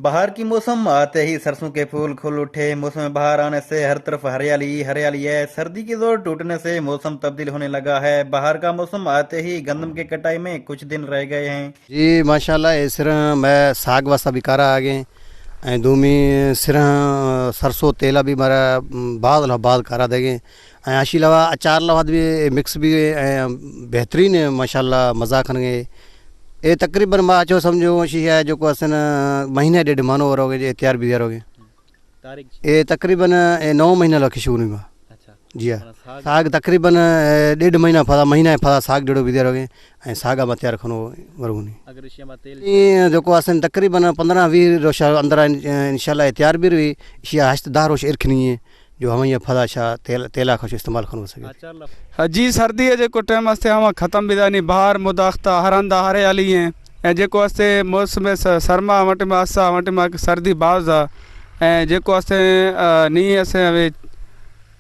बाहर की मौसम आते ही सरसों के फूल खुल उठे। मौसम में बाहर आने से हर तरफ हरियाली हरियाली है। सर्दी की जोर टूटने से मौसम तब्दील होने लगा है। बाहर का मौसम आते ही गंदम के कटाई में कुछ दिन रह गए हैं। जी माशाल्लाह सिरह मैं साग वासा भी कारा आगे ऐं दूमी सिरह सरसों तेला भी मारा बाद बाद कारा देगे ऐं अशी लवा अचार लवा भी मिक्स भी बेहतरीन माशाल्लाह मज़ा खनगे ये तकरीबन मां अचो समझो अशी है जो को असन महीने डेढ़ मानो रहोगे जे तैयार भी रहोगे तारीख ये तकरीबन 9 महीना लखी शुरू में अच्छा जी हाँ साग साग तकरीबन 1.5 महीना फला महीना फला साग डेढ़ो भी रहोगे ऐं साग में तैयार खनो वरगुनी अगर इस में तेल ये जो को असन तकरीबन 15-20 रोश अंदर इंशाल्लाह तैयार भी रही इशिया हस्तदार रोश इरखनी है जो हम ये फला शा तेला खो इस्तेमाल खनो सके अचार ला जी सर्दी है जो टाइम वास्ते हम ख़त्म भी दानी बाहर मुदाख्ता हरंदा हरियाली हैं ऐं जेको वास्ते मौसम सरमा वट में असा वट में सर्दी बाज़ आहे ऐं जेको वास्ते नी असे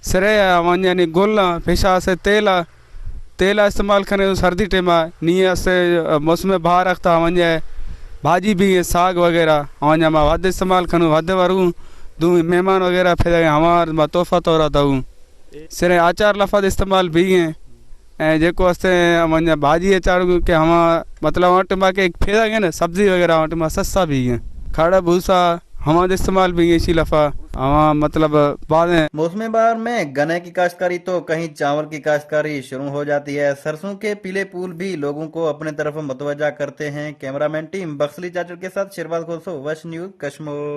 सिरे वञनि गुल फिशा से तेल इस्तेमाल करें सर्दी टाइम नी असे मौसम बाहर रखता वञे भाजी भी साग वगैरह वञा मां वध इस्तेमाल करूँ वध वरूँ दू मेहमान वगैरह फिर हमार मां तोहफ़ा तौर दूँ सिरे आचार लफ़ाज इस्तेमाल भी हैं ऐं जेको वास्ते वञा भाजी अचार के हम मतलब वट मां के फेरा गए ना सब्जी वगैरह वट मां सस्ता भी हैं खाड़ा भूसा हमारे इस्तेमाल भी इसी लफ़ा हम मतलब बाद मौसम बहार में गन्ने की काश्तकारी तो कहीं चावल की काश्तकारी शुरू हो जाती है। सरसों के पीले फूल भी लोगों को अपने तरफ मुतवज्जा करते हैं। कैमरामैन टीम बख्शली चाचर के साथ शेरवाल खोसो, वश न्यूज कश्मीर।